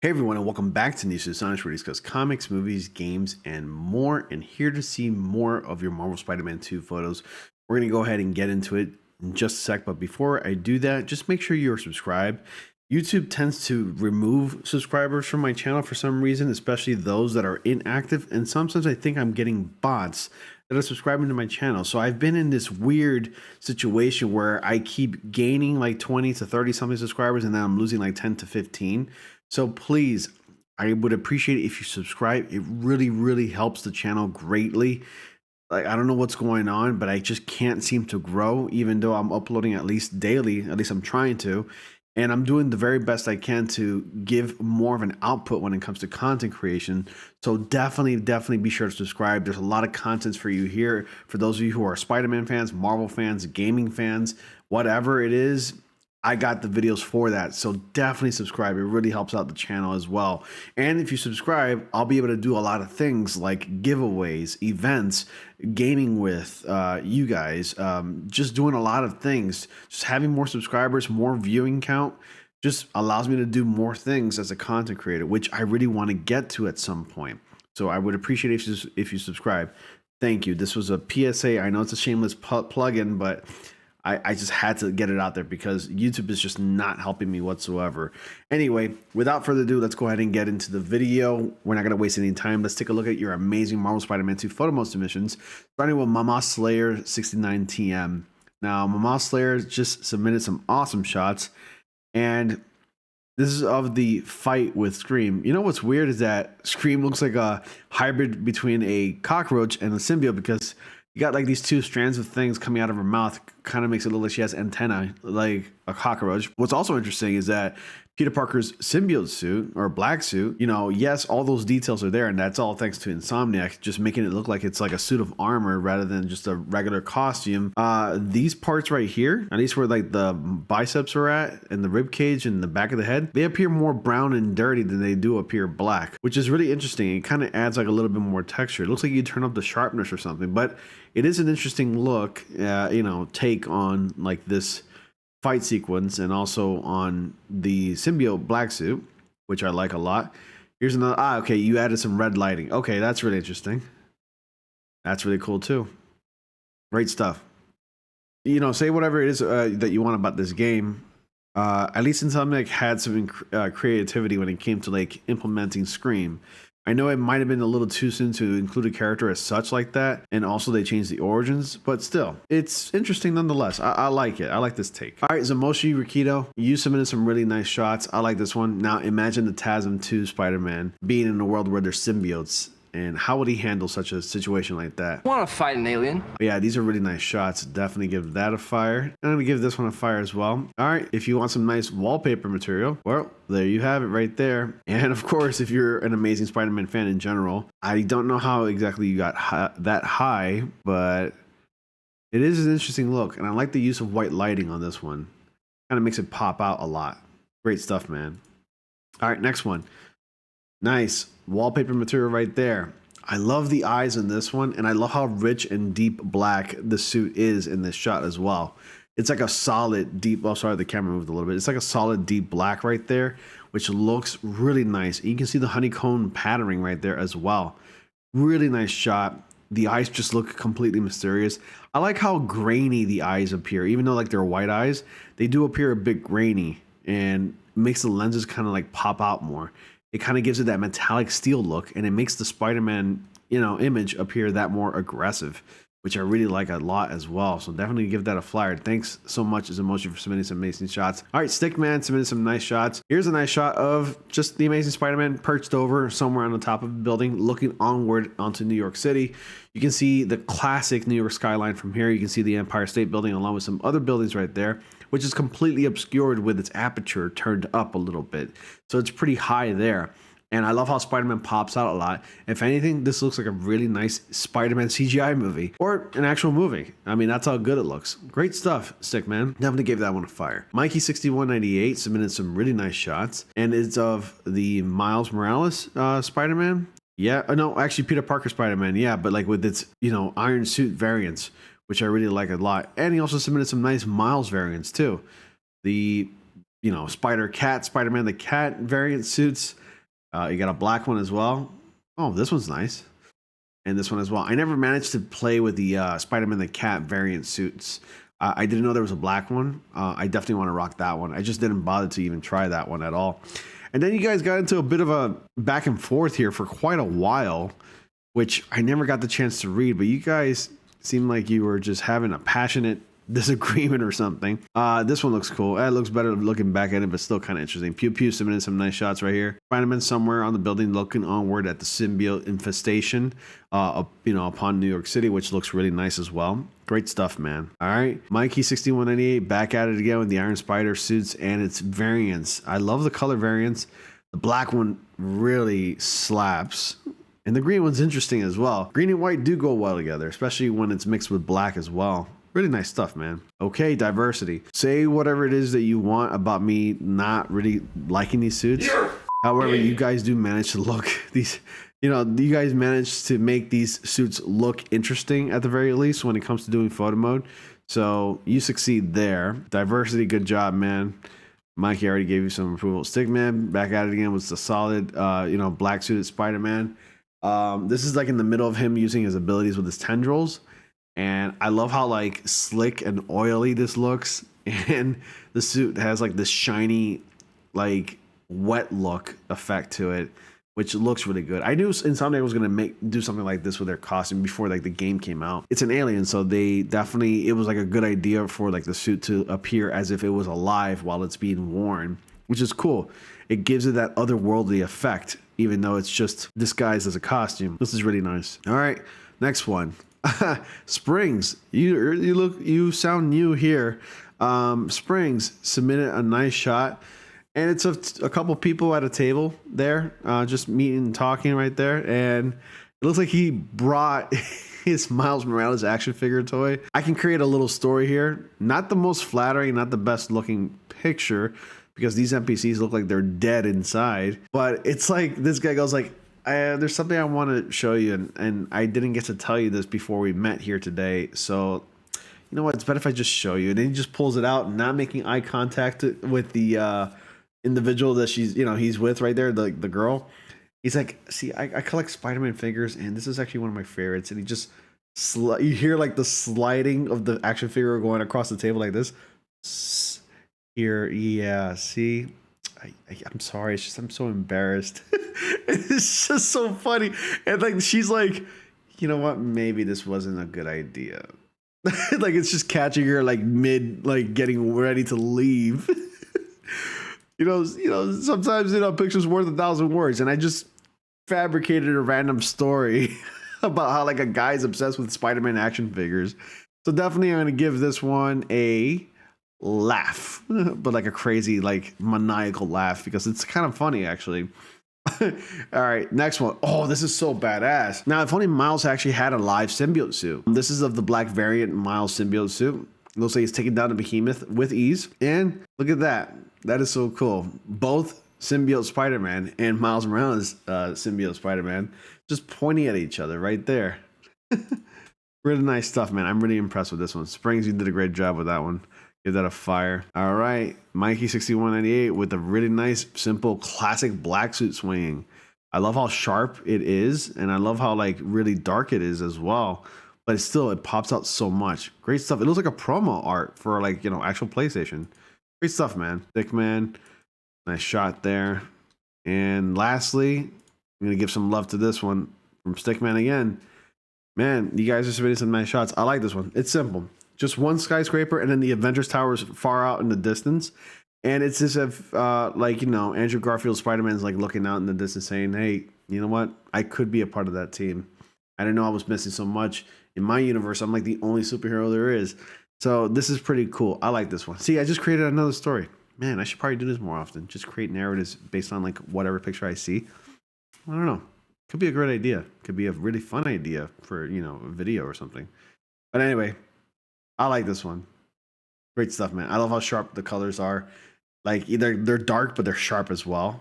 Hey everyone, and welcome back to News Sonic, where we discuss comics, movies, games, and more. And here to see more of your Marvel Spider-Man 2 photos. We're going to go ahead and get into it in just a sec. But before I do that, just make sure you're subscribed. YouTube tends to remove subscribers from my channel for some reason, especially those that are inactive. And sometimes I think I'm getting bots that are subscribing to my channel. So I've been in this weird situation where I keep gaining like 20 to 30 something subscribers, and then I'm losing like 10 to 15. So please, I would appreciate it if you subscribe. It really, really helps the channel greatly. Like, I don't know what's going on, but I just can't seem to grow, even though I'm uploading at least daily. At least I'm trying to. And I'm doing the very best I can to give more of an output when it comes to content creation. So definitely be sure to subscribe. There's a lot of contents for you here. For those of you who are Spider-Man fans, Marvel fans, gaming fans, whatever it is, I got the videos for that. So definitely subscribe. It really helps out the channel as well. And if you subscribe, I'll be able to do a lot of things like giveaways, events, gaming with you guys, just doing a lot of things. Just having more subscribers, more viewing count just allows me to do more things as a content creator, which I really want to get to at some point. So I would appreciate it if you subscribe. Thank you. This was a PSA. I know it's a shameless plug-in, but I just had to get it out there because YouTube is just not helping me whatsoever. Anyway, without further ado, let's go ahead and get into the video. We're not going to waste any time. Let's take a look at your amazing Marvel Spider-Man 2 photo mode submissions, starting with Mama Slayer 69TM. Now, Mama Slayer just submitted some awesome shots, and this is of the fight with Scream. You know what's weird is that Scream looks like a hybrid between a cockroach and a symbiote, because you got like these two strands of things coming out of her mouth. Kind of makes it look like she has antennae like a cockroach. What's also interesting is that Peter Parker's symbiote suit or black suit, you know, yes, all those details are there, and that's all thanks to Insomniac, just making it look like it's like a suit of armor rather than just a regular costume. These parts right here, at least where like the biceps are at and the rib cage and the back of the head, they appear more brown and dirty than they do appear black, which is really interesting. It kind of adds like a little bit more texture. It looks like you turn up the sharpness or something, but it is an interesting look, you know, take on like this fight sequence, and also on the symbiote black suit, which I like a lot. Here's another, okay, you added some red lighting. Okay, that's really interesting. That's really cool too. Great stuff. You know, say whatever it is that you want about this game. At least Insomniac had some creativity when it came to like implementing Scream. I know it might have been a little too soon to include a character as such like that, and also they changed the origins, but still, it's interesting nonetheless. I like it. I like this take. All right, Zamoshi Rikito, you submitted some really nice shots. I like this one. Now imagine the TASM 2 Spider-Man being in a world where there's symbiotes, and how would he handle such a situation like that? Want to fight an alien? But yeah, these are really nice shots. Definitely give that a fire. I'm gonna give this one a fire as well. All right, if you want some nice wallpaper material, well, there you have it right there. And of course, if you're an Amazing Spider-Man fan in general, I don't know how exactly you got that high, but it is an interesting look, and I like the use of white lighting on this one. Kind of makes it pop out a lot. Great stuff, man. All right, next one. Nice wallpaper material right there. I love the eyes in this one, and I love how rich and deep black the suit is in this shot as well. It's like a solid deep, oh sorry, the camera moved a little bit. It's like a solid deep black right there, which looks really nice. You can see the honeycomb patterning right there as well. Really nice shot. The eyes just look completely mysterious. I like how grainy the eyes appear. Even though like they're white eyes, they do appear a bit grainy, and makes the lenses kind of like pop out more. It kind of gives it that metallic steel look, and it makes the Spider-Man, you know, image appear that more aggressive, which I really like a lot as well. So definitely give that a flyer. Thanks so much, Zamoshi, for submitting some amazing shots. All right, Stickman submitted some nice shots. Here's a nice shot of just the Amazing Spider-Man perched over somewhere on the top of a building, looking onward onto New York City. You can see the classic New York skyline from here. You can see the Empire State Building along with some other buildings right there, which is completely obscured with its aperture turned up a little bit. So it's pretty high there. And I love how Spider-Man pops out a lot. If anything, this looks like a really nice Spider-Man CGI movie, or an actual movie. I mean, that's how good it looks. Great stuff, Stickman. Definitely gave that one a fire. Mikey6198 submitted some really nice shots, and it's of the Miles Morales Spider-Man. Yeah, no, actually Peter Parker Spider-Man. Yeah, but like with its, you know, iron suit variants, which I really like a lot. And he also submitted some nice Miles variants too. The, you know, Spider-Cat, Spider-Man the Cat variant suits. You got a black one as well. Oh, this one's nice. And this one as well. I never managed to play with the Spider-Man the Cat variant suits. I didn't know there was a black one. I definitely want to rock that one. I just didn't bother to even try that one at all. And then you guys got into a bit of a back and forth here for quite a while, which I never got the chance to read, but you guys seem like you were just having a passionate disagreement or something. This one looks cool. It looks better looking back at it, but still kind of interesting. Pew Pew submitted some nice shots right here. Spider-Man somewhere on the building looking onward at the symbiote infestation, upon New York City, which looks really nice as well. Great stuff, man. All right. Mikey6198 back at it again with the Iron Spider suits and its variants. I love the color variants. The black one really slaps. And the green one's interesting as well. Green and white do go well together, especially when it's mixed with black as well. Really nice stuff, man. Okay, diversity. Say whatever it is that you want about me not really liking these suits. However, you guys do manage to look these, you guys managed to make these suits look interesting at the very least when it comes to doing photo mode. So you succeed there. Diversity, good job, man. Mikey already gave you some approval. Stickman, back at it again with the solid, black suited Spider-Man. This is like in the middle of him using his abilities with his tendrils. And I love how like slick and oily this looks. And the suit has like this shiny, like wet look effect to it, which looks really good. I knew Insomniac was going to do something like this with their costume before like the game came out. It's an alien, so it was like a good idea for like the suit to appear as if it was alive while it's being worn, which is cool. It gives it that otherworldly effect, even though it's just disguised as a costume. This is really nice. All right, next one. Springs, you sound new here. Springs submitted a nice shot, and it's a couple people at a table there, just meeting and talking right there, and it looks like he brought his Miles Morales action figure toy. I can create a little story here. Not the most flattering, not the best looking picture, because these NPCs look like they're dead inside, but it's like this guy goes like, there's something I want to show you, and I didn't get to tell you this before we met here today, so you know what, it's better if I just show you. And then he just pulls it out, not making eye contact with the individual that he's with right there, the girl. He's like, see, I collect Spider-Man figures, and this is actually one of my favorites. And he just you hear like the sliding of the action figure going across the table like this. Here, yeah, see, I'm sorry, it's just I'm so embarrassed. It's just so funny. And like she's like, you know what, maybe this wasn't a good idea. Like it's just catching her like mid, like getting ready to leave. Sometimes pictures worth 1,000 words, and I just fabricated a random story about how like a guy's obsessed with Spider-Man action figures. So definitely I'm gonna give this one a laugh, but like a crazy, like maniacal laugh, because it's kind of funny actually. All right, next one. Oh, this is so badass. Now, if only Miles actually had a live symbiote suit. This is of the black variant Miles symbiote suit. It looks like he's taking down the behemoth with ease. And look at that. That is so cool. Both symbiote Spider-Man and Miles Morales symbiote Spider-Man just pointing at each other right there. Really nice stuff, man. I'm really impressed with this one. Springs, you did a great job with that one. Give that a fire. All right, Mikey6198 with a really nice, simple, classic black suit swinging. I love how sharp it is, and I love how like really dark it is as well. But it pops out so much. Great stuff. It looks like a promo art for like actual PlayStation. Great stuff, man. Thick man, nice shot there. And lastly, I'm gonna give some love to this one from Stickman again. Man, you guys are submitting some nice shots. I like this one. It's simple. Just one skyscraper, and then the Avengers Tower is far out in the distance. And it's as if, Andrew Garfield's Spider-Man is like looking out in the distance saying, hey, you know what? I could be a part of that team. I didn't know I was missing so much. In my universe, I'm like the only superhero there is. So this is pretty cool. I like this one. See, I just created another story. Man, I should probably do this more often. Just create narratives based on like whatever picture I see. I don't know. Could be a great idea. Could be a really fun idea for, a video or something. But anyway, I like this one. Great stuff, man. I love how sharp the colors are. Like either they're dark, but they're sharp as well.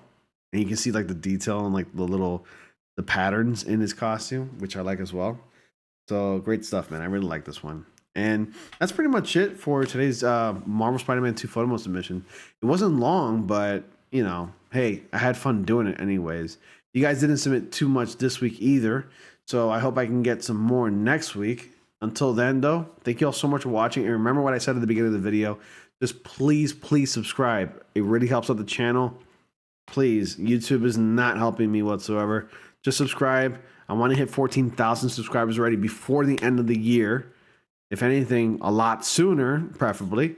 And you can see like the detail and like the patterns in his costume, which I like as well. So great stuff, man. I really like this one. And that's pretty much it for today's Marvel Spider-Man 2 photo mode submission. It wasn't long, but hey, I had fun doing it anyways. You guys didn't submit too much this week either, so I hope I can get some more next week. Until then, though, thank you all so much for watching. And remember what I said at the beginning of the video. Just please, please subscribe. It really helps out the channel. Please, YouTube is not helping me whatsoever. Just subscribe. I want to hit 14,000 subscribers already before the end of the year. If anything, a lot sooner, preferably.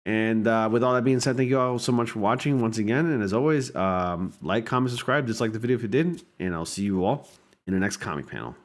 And with all that being said, thank you all so much for watching once again. And as always, like, comment, subscribe, dislike the video if you didn't. And I'll see you all in the next comic panel.